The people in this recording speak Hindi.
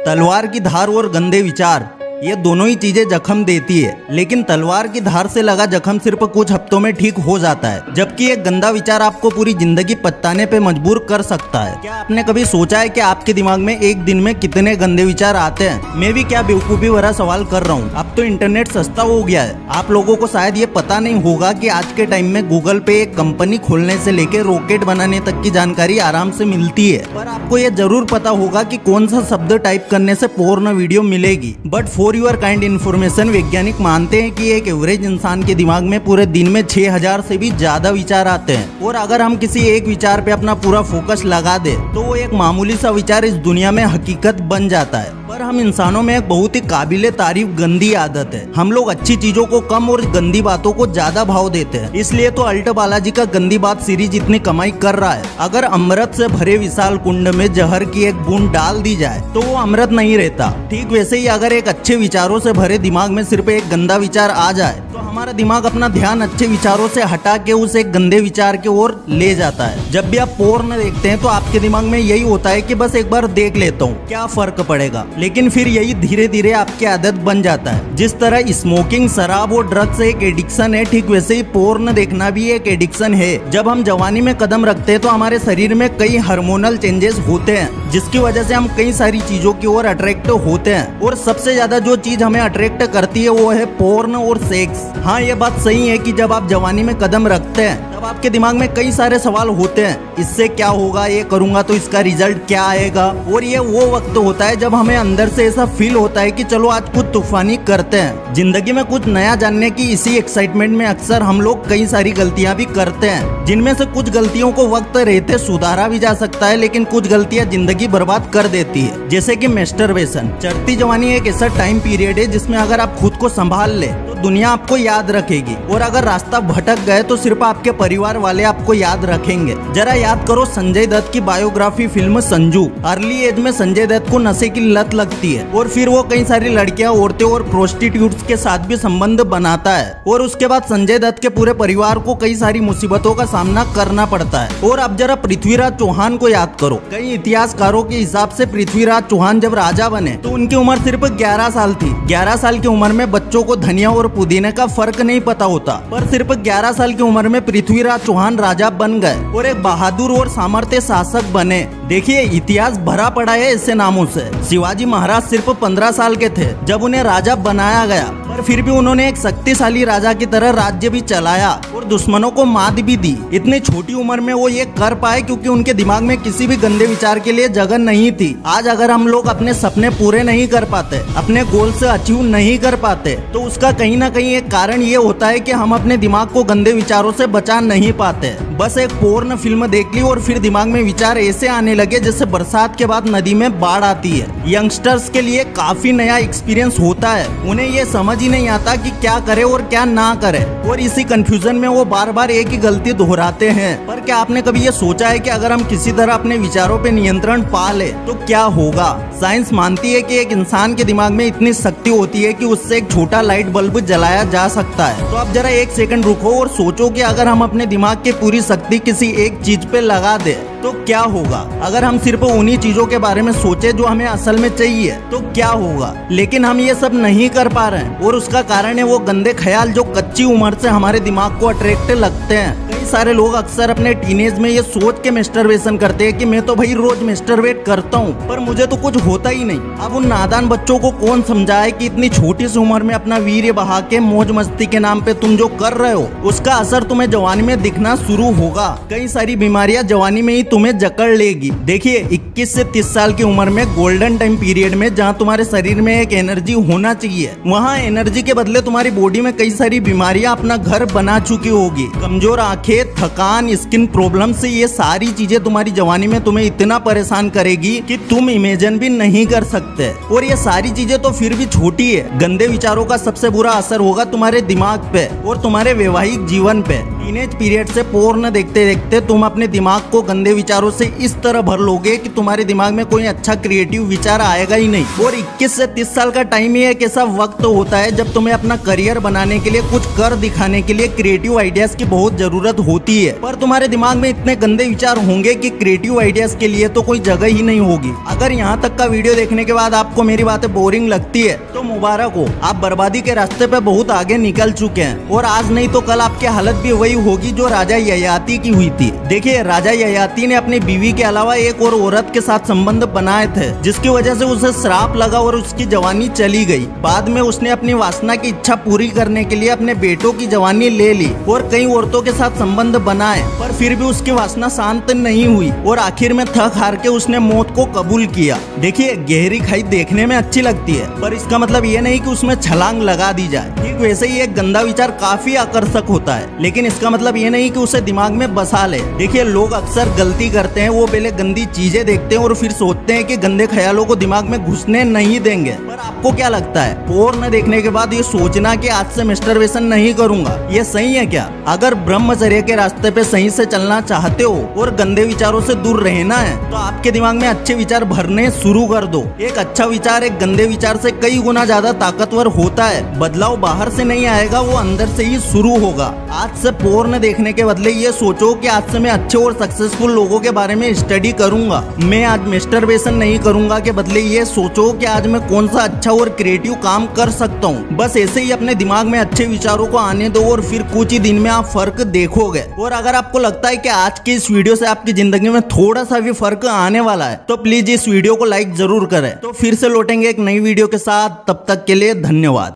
तलवार की धार और गंदे विचार, ये दोनों ही चीजें जख्म देती है, लेकिन तलवार की धार से लगा जख्म सिर्फ कुछ हफ्तों में ठीक हो जाता है, जबकि एक गंदा विचार आपको पूरी जिंदगी पछताने पे मजबूर कर सकता है। क्या आपने कभी सोचा है कि आपके दिमाग में एक दिन में कितने गंदे विचार आते हैं? मैं भी क्या बेवकूफी भरा सवाल कर रहा हूँ। अब तो इंटरनेट सस्ता हो गया है। आप लोगों को शायद ये पता नहीं होगा कि आज के टाइम में गूगल पे एक कंपनी खोलने से लेके रॉकेट बनाने तक की जानकारी आराम से मिलती है। पर आपको ये जरूर पता होगा कि कौन सा शब्द टाइप करने से पोर्न वीडियो मिलेगी। But for your kind information, वैज्ञानिक मानते हैं कि एक एवरेज इंसान के दिमाग में पूरे दिन में 6000 से भी ज्यादा विचार आते हैं, और अगर हम किसी एक विचार पे अपना पूरा फोकस लगा दे तो वो एक मामूली सा विचार इस दुनिया में हकीकत बन जाता है। पर हम इंसानों में एक बहुत ही काबिले तारीफ गंदी आदत है। हम लोग अच्छी चीजों को कम और गंदी बातों को ज्यादा भाव देते हैं। इसलिए तो अल्ट बालाजी का गंदी बात सीरीज इतनी कमाई कर रहा है। अगर अमृत से भरे विशाल कुंड में जहर की एक बूंद डाल दी जाए तो वो अमृत नहीं रहता। ठीक वैसे ही अगर एक अच्छे विचारों से भरे दिमाग में सिर्फ एक गंदा विचार आ जाए तो हमारा दिमाग अपना ध्यान अच्छे विचारों से हटा के उस एक गंदे विचार की ओर ले जाता है। जब भी आप पोर्न देखते हैं तो आपके दिमाग में यही होता है कि बस एक बार देख लेता हूँ, क्या फर्क पड़ेगा। लेकिन फिर यही धीरे धीरे आपकी आदत बन जाता है। जिस तरह स्मोकिंग, शराब और ड्रग्स एक एडिक्शन है, ठीक वैसे ही पोर्न देखना भी एक एडिक्शन है। जब हम जवानी में कदम रखते हैं तो हमारे शरीर में कई हार्मोनल चेंजेस होते हैं, जिसकी वजह से हम कई सारी चीजों की ओर अट्रैक्ट होते हैं। और सबसे ज्यादा जो चीज हमें अट्रैक्ट करती है वो है पोर्न और सेक्स। हाँ, ये बात सही है कि जब आप जवानी में कदम रखते हैं तब आपके दिमाग में कई सारे सवाल होते हैं। इससे क्या होगा, ये करूंगा तो इसका रिजल्ट क्या आएगा। और ये वो वक्त होता है जब हमें अंदर से ऐसा फील होता है कि चलो आज कुछ तूफानी करते हैं। जिंदगी में कुछ नया जानने की इसी एक्साइटमेंट में अक्सर हम लोग कई सारी गलतियां भी करते हैं, जिनमें से कुछ गलतियों को वक्त रहते सुधारा भी जा सकता है, लेकिन कुछ गलतियां जिंदगी बर्बाद कर देती है। जैसे कि मैस्टरबेशन। चढ़ती जवानी एक ऐसा टाइम पीरियड है जिसमें अगर आप खुद को संभाल ले तो दुनिया आपको याद रखेगी, और अगर रास्ता भटक गए तो सिर्फ आपके परिवार वाले आपको याद रखेंगे। जरा याद करो संजय दत्त की biography film Sanju. Early age में संजय दत्त को नशे की लत लगती है और फिर वो कई सारी लड़कियां, औरतें और प्रोस्टिट्यूट्स के साथ भी संबंध बनाता है, और उसके बाद संजय दत्त के पूरे परिवार को कई सारी मुसीबतों का सामना करना पड़ता है। और अब जरा पृथ्वीराज चौहान को याद करो। कई इतिहासकारों के हिसाब से पृथ्वीराज चौहान जब राजा बने तो उनकी उम्र सिर्फ 11 साल थी। 11 साल की उम्र में बच्चों को धनिया और पुदीने का फर्क नहीं पता होता, पर सिर्फ 11 साल की उम्र में पृथ्वीराज चौहान राजा बन गए और एक बहादुर और सामर्थ्य शासक बने। देखिए, इतिहास भरा पड़ा है ऐसे नामों से। शिवाजी महाराज सिर्फ 15 साल के थे जब उन्हें राजा बनाया गया, पर फिर भी उन्होंने एक शक्तिशाली राजा की तरह राज्य भी चलाया और दुश्मनों को मात भी दी। इतनी छोटी उम्र में वो ये कर पाए क्योंकि उनके दिमाग में किसी भी गंदे विचार के लिए जगह नहीं थी। आज अगर हम लोग अपने सपने पूरे नहीं कर पाते, अपने गोल से अचीव नहीं कर पाते, तो उसका कहीं ना कहीं एक कारण ये होता है कि हम अपने दिमाग को गंदे विचारों से बचा नहीं पाते। बस एक पोर्न फिल्म देख ली और फिर दिमाग में विचार ऐसे आने लगे जैसे बरसात के बाद नदी में बाढ़ आती है। यंगस्टर्स के लिए काफी नया एक्सपीरियंस होता है। उन्हें ये समझ ही नहीं आता कि क्या करे और क्या ना करे, और इसी कंफ्यूजन में वो बार बार एक ही गलती दोहराते हैं। पर क्या आपने कभी ये सोचा है कि अगर हम किसी तरह अपने विचारों पे नियंत्रण पा ले तो क्या होगा? साइंस मानती है कि एक इंसान के दिमाग में इतनी शक्ति होती है कि उससे एक छोटा लाइट बल्ब जलाया जा सकता है। तो आप जरा एक सेकंड रुको और सोचो कि अगर हम अपने दिमाग की पूरी शक्ति किसी एक चीज पे लगा दे तो क्या होगा? अगर हम सिर्फ उन्हीं चीजों के बारे में सोचे जो हमें असल में चाहिए तो क्या होगा? लेकिन हम ये सब नहीं कर पा रहे हैं, और उसका कारण है वो गंदे ख्याल जो कच्ची उम्र से हमारे दिमाग को अट्रैक्ट लगते हैं। कई सारे लोग अक्सर अपने टीनेज में ये सोच के मैस्टरबेशन करते हैं कि मैं तो भाई रोज मैस्टरबेट करता हूँ, पर मुझे तो कुछ होता ही नहीं। अब उन नादान बच्चों को कौन समझाए कि इतनी छोटी सी उम्र में अपना वीर्य बहा के मौज मस्ती के नाम पे तुम जो कर रहे हो उसका असर तुम्हें जवानी में दिखना शुरू होगा। कई सारी बीमारियां जवानी में ही तुम्हें जकड़ लेगी। देखिए, 21 से 30 साल की उम्र में गोल्डन टाइम पीरियड में जहाँ तुम्हारे शरीर में एक एनर्जी होना चाहिए, वहाँ एनर्जी के बदले तुम्हारी बॉडी में कई सारी बीमारियां अपना घर बना चुकी होगी। कमजोर आंखें, थकान, स्किन प्रॉब्लम से ये सारी चीजें तुम्हारी जवानी में तुम्हें इतना परेशान करेगी कि तुम इमेजिन भी नहीं कर सकते। और ये सारी चीजें तो फिर भी छोटी है, गंदे विचारों का सबसे बुरा असर होगा तुम्हारे दिमाग पे और तुम्हारे वैवाहिक जीवन पे। टीनेज पीरियड से पोर्न देखते देखते तुम अपने दिमाग को गंदे विचारों से इस तरह भर लोगे कि तुम्हारे दिमाग में कोई अच्छा क्रिएटिव विचार आएगा ही नहीं। और 21 से 30 साल का टाइम ही एक ऐसा वक्त होता है जब तुम्हें अपना करियर बनाने के लिए, कुछ कर दिखाने के लिए क्रिएटिव आइडियाज की बहुत जरूरत होती है। पर तुम्हारे दिमाग में इतने गंदे विचार होंगे कि क्रिएटिव आइडियाज के लिए तो कोई जगह ही नहीं होगी। अगर यहाँ तक का वीडियो देखने के बाद आपको मेरी बातें बोरिंग लगती है तो मुबारक हो, आप बर्बादी के रास्ते पे बहुत आगे निकल चुके हैं। और आज नहीं तो कल आपकी हालत भी वही होगी जो राजा ययाति की हुई थी। देखिए, राजा ययाति ने अपनी बीवी के अलावा एक और औरत के साथ संबंध बनाए थे, जिसकी वजह से उसे श्राप लगा और उसकी जवानी चली गई। बाद में उसने अपनी वासना की इच्छा पूरी करने के लिए अपने बेटों की जवानी ले ली और कई औरतों के साथ संबंध बनाए, पर फिर भी उसकी वासना शांत नहीं हुई और आखिर में थक हार के उसने मौत को कबूल किया। देखिए, गहरी खाई देखने में अच्छी लगती है, पर इसका मतलब ये नहीं कि उसमें छलांग लगा दी जाए। ठीक वैसे ही एक गंदा विचार काफी आकर्षक होता है, लेकिन इसका मतलब ये नहीं कि उसे दिमाग में बसा ले। देखिए, लोग अक्सर गलती करते हैं, वो पहले गंदी चीजें देखते हैं और फिर सोचते हैं कि गंदे ख्यालों को दिमाग में घुसने नहीं देंगे। पर आपको क्या लगता है, पोर्न देखने के बाद ये सोचना कि आज से मैस्टरबेशन नहीं करूंगा, ये सही है क्या? अगर ब्रह्मचर्य के रास्ते पे सही से चलना चाहते हो और गंदे विचारों से दूर रहना है तो आपके दिमाग में अच्छे विचार भरने शुरू कर दो। एक अच्छा विचार एक गंदे विचार से कई गुना ज्यादा ताकतवर होता है। बदलाव बाहर से नहीं आएगा, वो अंदर से ही शुरू होगा। आज से पोर्न देखने के बदले ये सोचो कि आज से मैं अच्छे और सक्सेसफुल लोगों के बारे में स्टडी करूंगा। मैं आज मैस्टरबेशन नहीं करूंगा के बदले ये सोचो कि आज मैं कौन सा अच्छा और क्रिएटिव काम कर सकता हूँ। बस ऐसे ही अपने दिमाग में अच्छे विचारों को आने दो और फिर कुछ ही दिन में आप फर्क देखोगे। और अगर आपको लगता है कि आज की इस वीडियो से आपकी जिंदगी में थोड़ा सा भी फर्क आने वाला है तो प्लीज इस वीडियो को लाइक जरूर करें। तो फिर से लौटेंगे एक नई वीडियो के साथ, तब तक के लिए धन्यवाद।